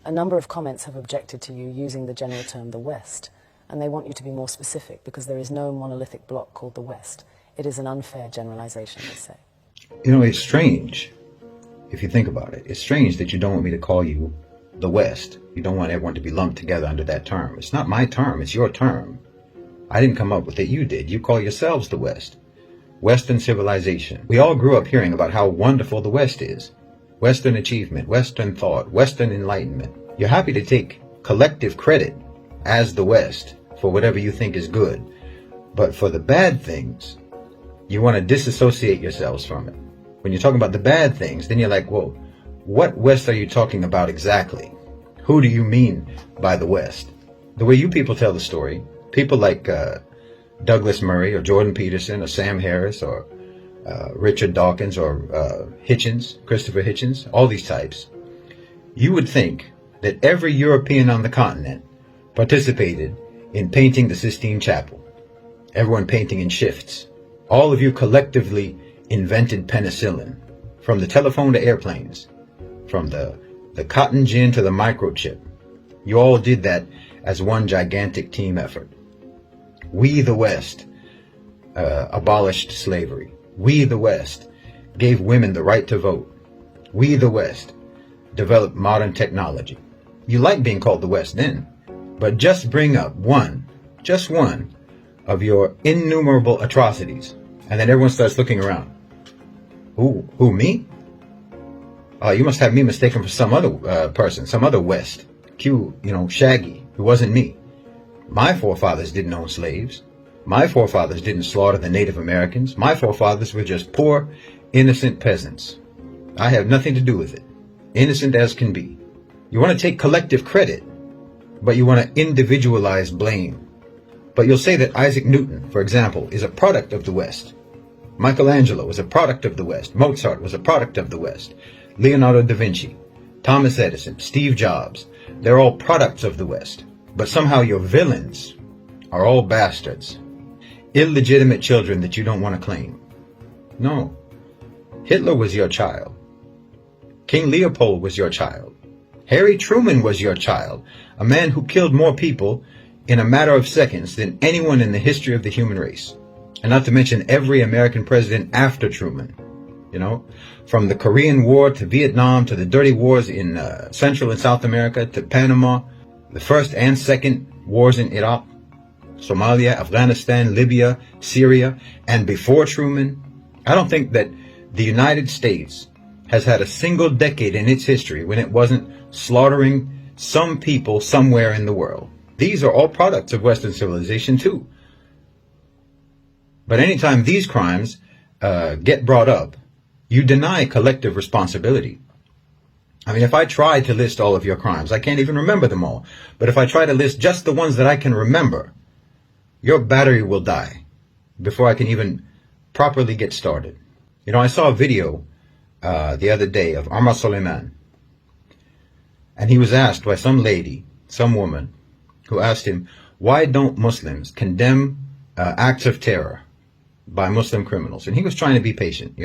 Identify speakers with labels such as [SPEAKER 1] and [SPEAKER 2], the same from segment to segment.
[SPEAKER 1] A number of comments have objected to you using the general term the West, and they want you to be more specific because there is no monolithic bloc called the West. It is an unfair generalization, they say.
[SPEAKER 2] You know, it's strange, if you think about it. It's strange that you don't want me to call you the West. You don't want everyone to be lumped together under that term. It's not my term, it's your term. I didn't come up with it, you did. You call yourselves the West. Western civilization. We all grew up hearing about how wonderful the West is. Western achievement, Western thought, Western enlightenment. You're happy to take collective credit as the West for whatever you think is good. But for the bad things, you want to disassociate yourselves from it. When you're talking about the bad things, then you're like, whoa, what West are you talking about exactly? Who do you mean by the West? The way you people tell the story, people like Douglas Murray or Jordan Peterson or Sam Harris or Richard Dawkins or Hitchens, Christopher Hitchens, all these types, you would think that every European on the continent participated in painting the Sistine Chapel. Everyone painting in shifts. All of you collectively invented penicillin, from the telephone to airplanes, from the cotton gin to the microchip. You all did that as one gigantic team effort. We, the West, abolished slavery. We, the West, gave women the right to vote. We, the West, developed modern technology. You like being called the West then, but just bring up just one of your innumerable atrocities, and then everyone starts looking around. Who, me? You must have me mistaken for some other person, some other West. Shaggy, who wasn't me. My forefathers didn't own slaves. My forefathers didn't slaughter the Native Americans. My forefathers were just poor, innocent peasants. I have nothing to do with it. Innocent as can be. You want to take collective credit, but you want to individualize blame. But you'll say that Isaac Newton, for example, is a product of the West. Michelangelo was a product of the West. Mozart was a product of the West. Leonardo da Vinci, Thomas Edison, Steve Jobs, they're all products of the West. But somehow your villains are all bastards. Illegitimate children that you don't want to claim. No. Hitler was your child. King Leopold was your child. Harry Truman was your child. A man who killed more people in a matter of seconds than anyone in the history of the human race. And not to mention every American president after Truman. From the Korean War to Vietnam to the dirty wars in Central and South America to Panama, the first and second wars in Iraq, Somalia, Afghanistan, Libya, Syria, and before Truman. I don't think that the United States has had a single decade in its history when it wasn't slaughtering some people somewhere in the world. These are all products of Western civilization too. But anytime these crimes get brought up, you deny collective responsibility. I mean, if I try to list all of your crimes, I can't even remember them all. But if I try to list just the ones that I can remember, your battery will die before I can even properly get started. I saw a video the other day of Omar Suleiman. And he was asked by some lady, some woman, who asked him, why don't Muslims condemn acts of terror by Muslim criminals? And he was trying to be patient,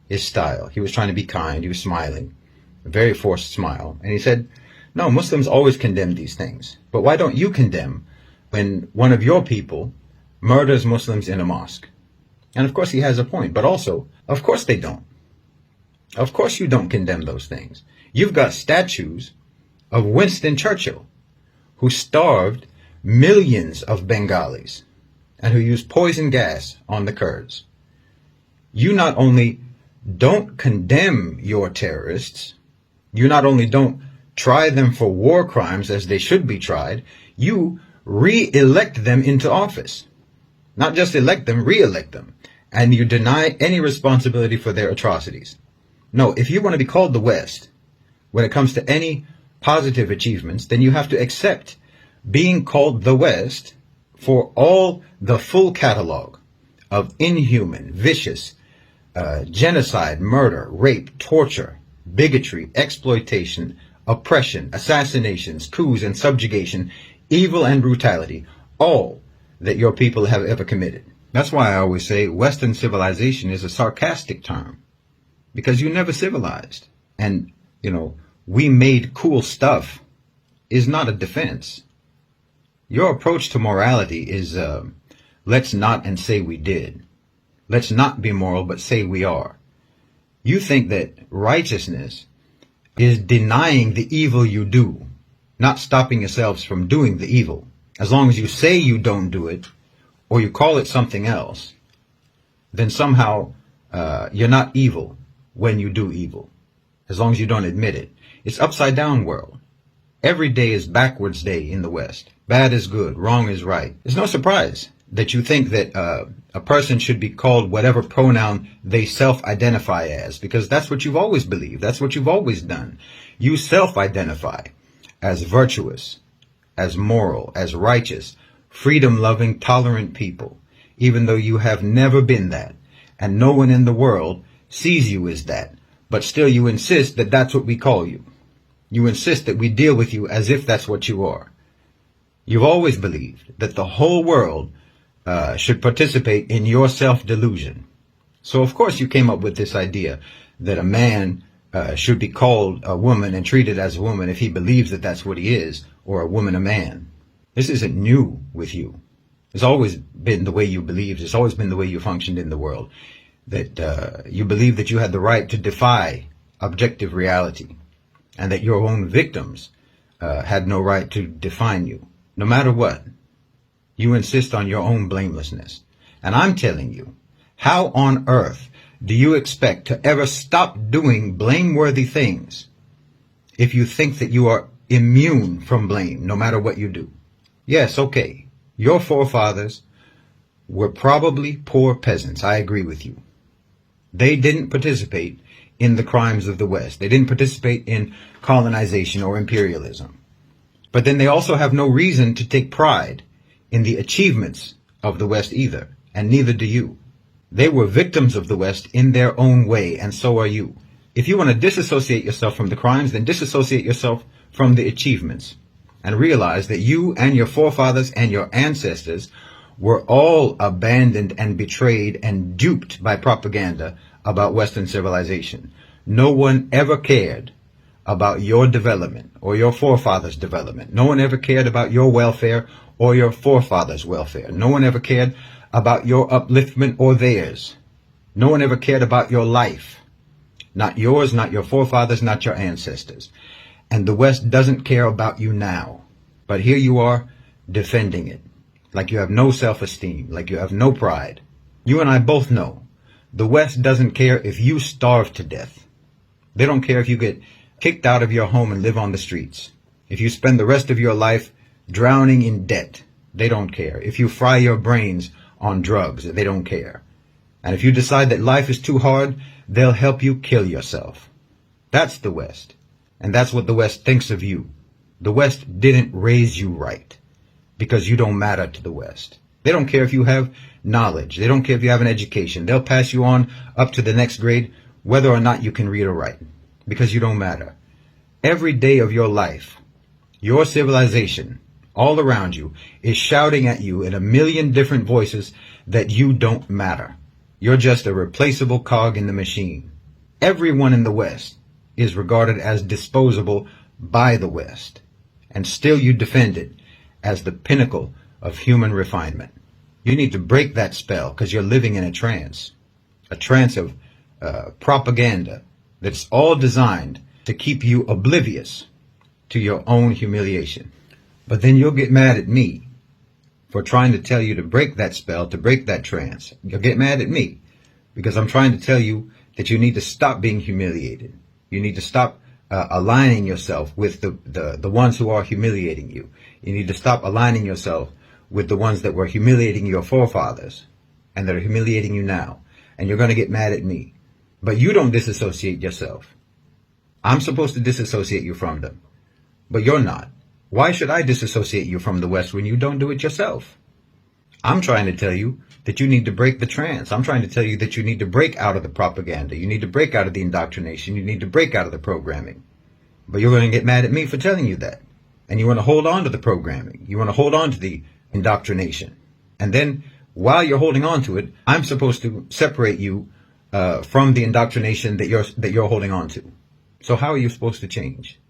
[SPEAKER 2] his style. He was trying to be kind. He was smiling, a very forced smile. And he said, no, Muslims always condemn these things. But why don't you condemn when one of your people murders Muslims in a mosque? And of course he has a point. But also, of course they don't. Of course you don't condemn those things. You've got statues of Winston Churchill, who starved millions of Bengalis and who used poison gas on the Kurds. You not only don't condemn your terrorists, you not only don't try them for war crimes as they should be tried, you re-elect them into office. Not just elect them, re-elect them. And you deny any responsibility for their atrocities. No, if you want to be called the West, when it comes to any positive achievements, then you have to accept being called the West for all the full catalog of inhuman, vicious, genocide, murder, rape, torture, bigotry, exploitation, oppression, assassinations, coups and subjugation, evil and brutality, all that your people have ever committed. That's why I always say Western civilization is a sarcastic term, because you never civilized. And, we made cool stuff is not a defense. Your approach to morality is let's not and say we did. Let's not be moral but say we are. You think that righteousness is denying the evil you do, not stopping yourselves from doing the evil. As long as you say you don't do it, or you call it something else, then somehow you're not evil when you do evil, as long as you don't admit it. It's upside down world. Every day is backwards day in the West. Bad is good, wrong is right. It's no surprise that you think that a person should be called whatever pronoun they self-identify as, because that's what you've always believed. That's what you've always done. You self-identify as virtuous, as moral, as righteous, freedom-loving, tolerant people, even though you have never been that, and no one in the world sees you as that, but still you insist that that's what we call you. You insist that we deal with you as if that's what you are. You've always believed that the whole world should participate in your self-delusion. So of course you came up with this idea that a man should be called a woman and treated as a woman if he believes that that's what he is, or a woman a man. This isn't new with you. It's always been the way you believed. It's always been the way you functioned in the world. That you believed that you had the right to defy objective reality, and that your own victims had no right to define you. No matter what, you insist on your own blamelessness. And I'm telling you, how on earth do you expect to ever stop doing blameworthy things if you think that you are immune from blame no matter what you do? Yes, okay, your forefathers were probably poor peasants. I agree with you. They didn't participate in the crimes of the West. They didn't participate in colonization or imperialism. But then they also have no reason to take pride in the achievements of the West either, and neither do you. They were victims of the West in their own way, and so are you. If you want to disassociate yourself from the crimes, then disassociate yourself from the achievements, and realize that you and your forefathers and your ancestors were all abandoned and betrayed and duped by propaganda about Western civilization. No one ever cared about your development or your forefathers' development. No one ever cared about your welfare or your forefathers' welfare. No one ever cared about your upliftment or theirs. No one ever cared about your life. Not yours, not your forefathers, not your ancestors. And the West doesn't care about you now. But here you are defending it, like you have no self-esteem, like you have no pride. You and I both know the West doesn't care if you starve to death. They don't care if you get kicked out of your home and live on the streets. If you spend the rest of your life drowning in debt, they don't care. If you fry your brains on drugs, they don't care. And if you decide that life is too hard, they'll help you kill yourself. That's the West. And that's what the West thinks of you. The West didn't raise you right, because you don't matter to the West. They don't care if you have knowledge. They don't care if you have an education. They'll pass you on up to the next grade, whether or not you can read or write, because you don't matter. Every day of your life, your civilization, all around you, is shouting at you in a million different voices that you don't matter. You're just a replaceable cog in the machine. Everyone in the West is regarded as disposable by the West, and still you defend it as the pinnacle of human refinement. You need to break that spell, because you're living in a trance of propaganda that's all designed to keep you oblivious to your own humiliation. But then you'll get mad at me for trying to tell you to break that spell, to break that trance. You'll get mad at me because I'm trying to tell you that you need to stop being humiliated. You need to stop aligning yourself with the ones who are humiliating you. You need to stop aligning yourself with the ones that were humiliating your forefathers and that are humiliating you now. And you're going to get mad at me. But you don't disassociate yourself. I'm supposed to disassociate you from them, but you're not. Why should I disassociate you from the West when you don't do it yourself? I'm trying to tell you that you need to break the trance. I'm trying to tell you that you need to break out of the propaganda. You need to break out of the indoctrination. You need to break out of the programming. But you're going to get mad at me for telling you that. And you want to hold on to the programming. You want to hold on to the indoctrination. And then while you're holding on to it, I'm supposed to separate you from the indoctrination that you're holding on to. So how are you supposed to change?